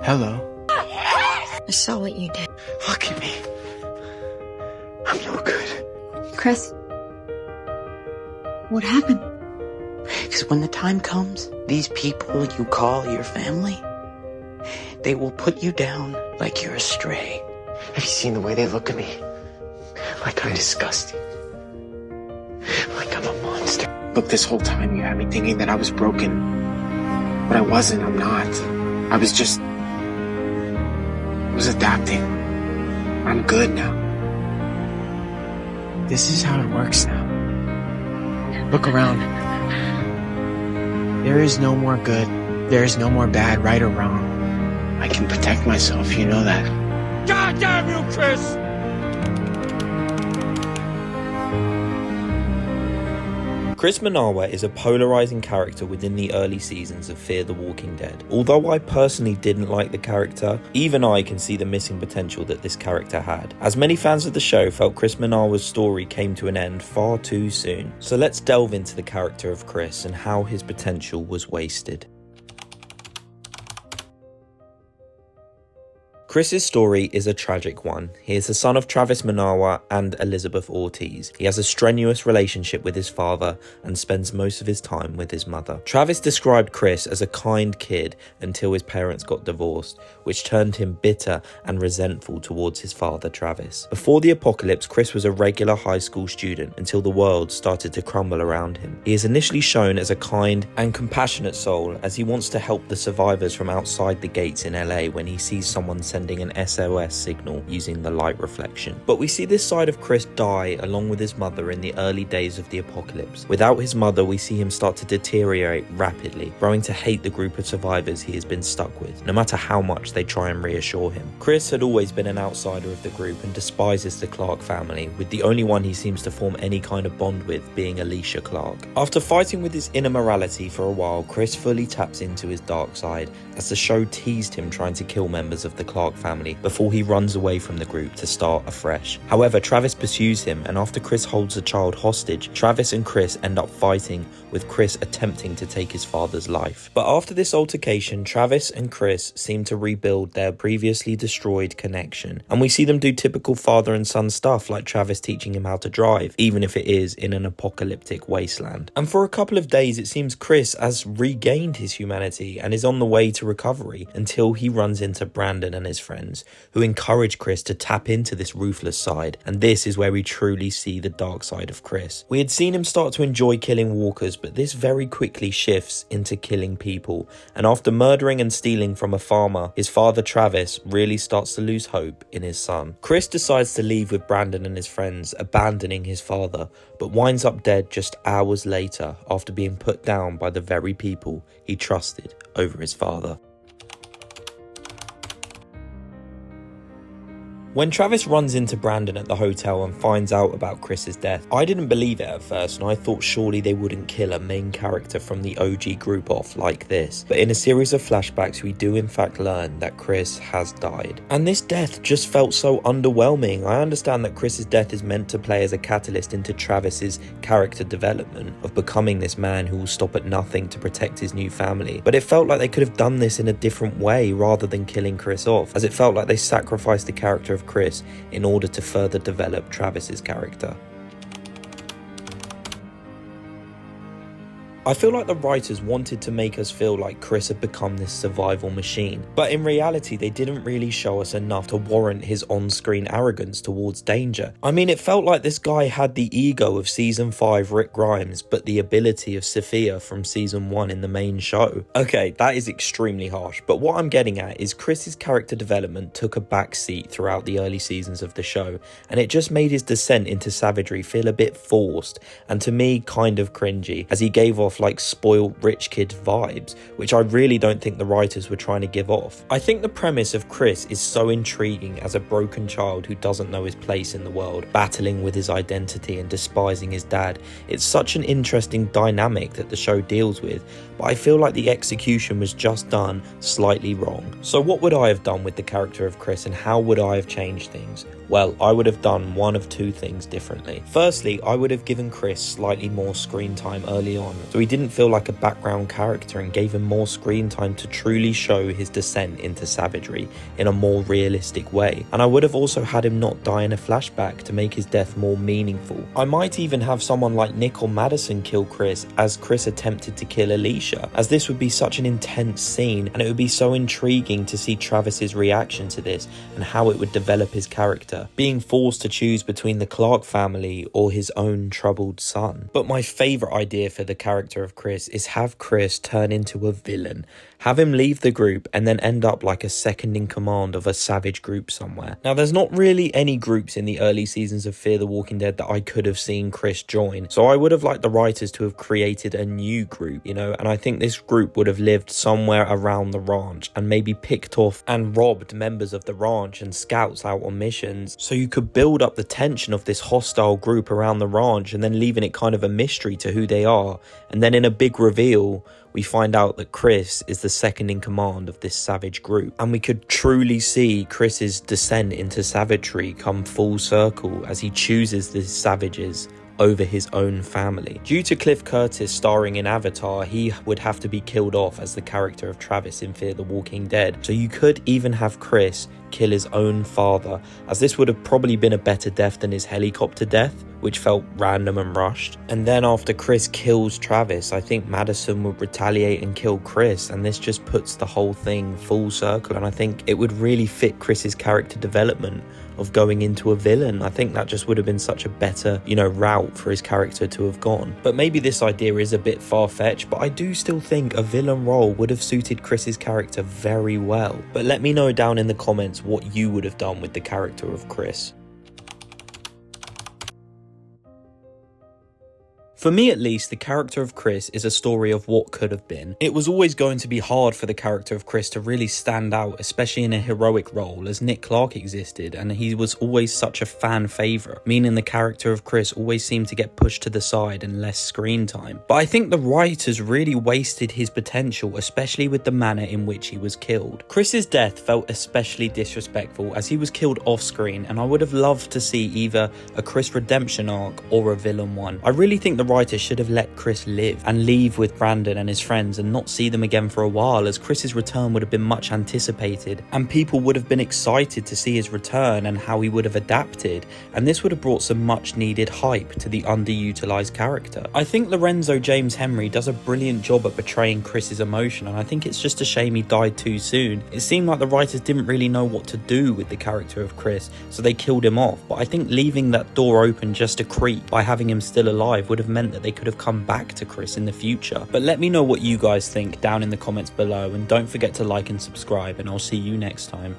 Hello. I saw what you did. Look at me. I'm no good. Chris, what happened? Because when the time comes, these people you call your family, they will put you down like you're a stray. Have you seen the way they look at me? Like I'm disgusting. Like I'm a monster. Look, this whole time you had me thinking that I was broken. But I wasn't, I'm not. I was adapting. I'm good now. This is how it works now. Look around. There is no more good. There is no more bad, right or wrong. I can protect myself, you know that. God damn you, Chris! Chris Manawa is a polarizing character within the early seasons of Fear the Walking Dead. Although I personally didn't like the character, even I can see the missing potential that this character had, as many fans of the show felt Chris Manawa's story came to an end far too soon. So let's delve into the character of Chris and how his potential was wasted. Chris's story is a tragic one. He is the son of Travis Manawa and Elizabeth Ortiz. He has a strenuous relationship with his father and spends most of his time with his mother. Travis described Chris as a kind kid until his parents got divorced, which turned him bitter and resentful towards his father Travis. Before the apocalypse, Chris was a regular high school student until the world started to crumble around him. He is initially shown as a kind and compassionate soul, as he wants to help the survivors from outside the gates in LA when he sees someone sending an SOS signal using the light reflection. But we see this side of Chris die along with his mother in the early days of the apocalypse. Without his mother, we see him start to deteriorate rapidly, growing to hate the group of survivors he has been stuck with, no matter how much they try and reassure him. Chris had always been an outsider of the group and despises the Clark family, with the only one he seems to form any kind of bond with being Alicia Clark. After fighting with his inner morality for a while, Chris fully taps into his dark side, as the show teased him trying to kill members of the Clark family before he runs away from the group to start afresh. However, Travis pursues him, and after Chris holds a child hostage, Travis and Chris end up fighting, with Chris attempting to take his father's life. But after this altercation, Travis and Chris seem to rebuild their previously destroyed connection, and we see them do typical father and son stuff, like Travis teaching him how to drive, even if it is in an apocalyptic wasteland. And for a couple of days, it seems Chris has regained his humanity and is on the way to recovery, until he runs into Brandon and his friends, who encourage Chris to tap into this ruthless side, and this is where we truly see the dark side of Chris. We had seen him start to enjoy killing walkers, but this very quickly shifts into killing people, and after murdering and stealing from a farmer, his father Travis really starts to lose hope in his son. Chris decides to leave with Brandon and his friends, abandoning his father, but winds up dead just hours later after being put down by the very people he trusted over his father. When Travis runs into Brandon at the hotel and finds out about Chris's death, I didn't believe it at first, and I thought surely they wouldn't kill a main character from the OG group off like this. But in a series of flashbacks, we do in fact learn that Chris has died. And this death just felt so underwhelming. I understand that Chris's death is meant to play as a catalyst into Travis's character development of becoming this man who will stop at nothing to protect his new family. But it felt like they could have done this in a different way rather than killing Chris off, as it felt like they sacrificed the character of Chris in order to further develop Travis's character. I feel like the writers wanted to make us feel like Chris had become this survival machine, but in reality they didn't really show us enough to warrant his on-screen arrogance towards danger. I mean, it felt like this guy had the ego of season 5 Rick Grimes, but the ability of Sophia from season 1 in the main show. Okay, that is extremely harsh, but what I'm getting at is Chris's character development took a backseat throughout the early seasons of the show, and it just made his descent into savagery feel a bit forced, and to me kind of cringy, as he gave off like spoiled rich kid vibes, which I really don't think the writers were trying to give off. I think the premise of Chris is so intriguing as a broken child who doesn't know his place in the world, battling with his identity and despising his dad. It's such an interesting dynamic that the show deals with, but I feel like the execution was just done slightly wrong. So what would I have done with the character of Chris, and how would I have changed things? Well, I would have done one of two things differently. Firstly, I would have given Chris slightly more screen time early on, so he he didn't feel like a background character and gave him more screen time to truly show his descent into savagery in a more realistic way. And I would have also had him not die in a flashback to make his death more meaningful. I might even have someone like Nick or Madison kill Chris as Chris attempted to kill Alicia, as this would be such an intense scene and it would be so intriguing to see Travis's reaction to this and how it would develop his character, being forced to choose between the Clark family or his own troubled son. But my favourite idea for the character of Chris is have Chris turn into a villain. Have him leave the group and then end up like a second in command of a savage group somewhere. Now, there's not really any groups in the early seasons of Fear the Walking Dead that I could have seen Chris join, so I would have liked the writers to have created a new group, you know, and I think this group would have lived somewhere around the ranch and maybe picked off and robbed members of the ranch and scouts out on missions, so you could build up the tension of this hostile group around the ranch and then leaving it kind of a mystery to who they are, and then in a big reveal we find out that Chris is the second in command of this savage group, and we could truly see Chris's descent into savagery come full circle as he chooses these savages over his own family. Due to Cliff Curtis starring in Avatar, he would have to be killed off as the character of Travis in Fear the Walking Dead, so you could even have Chris kill his own father, as this would have probably been a better death than his helicopter death, which felt random and rushed. And then after Chris kills Travis, I think Madison would retaliate and kill Chris, and this just puts the whole thing full circle, and I think it would really fit Chris's character development of going into a villain. I think that just would have been such a better, you know, route for his character to have gone. But maybe this idea is a bit far-fetched, but I do still think a villain role would have suited Chris's character very well. But let me know down in the comments what you would have done with the character of Chris. For me at least, the character of Chris is a story of what could have been. It was always going to be hard for the character of Chris to really stand out, especially in a heroic role, as Nick Clark existed, and he was always such a fan favourite, meaning the character of Chris always seemed to get pushed to the side and less screen time. But I think the writers really wasted his potential, especially with the manner in which he was killed. Chris's death felt especially disrespectful as he was killed off screen, and I would have loved to see either a Chris redemption arc or a villain one. I really think the writers should have let Chris live and leave with Brandon and his friends and not see them again for a while, as Chris's return would have been much anticipated and people would have been excited to see his return and how he would have adapted, and this would have brought some much needed hype to the underutilized character. I think Lorenzo James Henry does a brilliant job at portraying Chris's emotion, and I think it's just a shame he died too soon. It seemed like the writers didn't really know what to do with the character of Chris, so they killed him off, but I think leaving that door open just to creep by having him still alive would have meant that they could have come back to Chris in the future. But let me know what you guys think down in the comments below, and don't forget to like and subscribe, and I'll see you next time.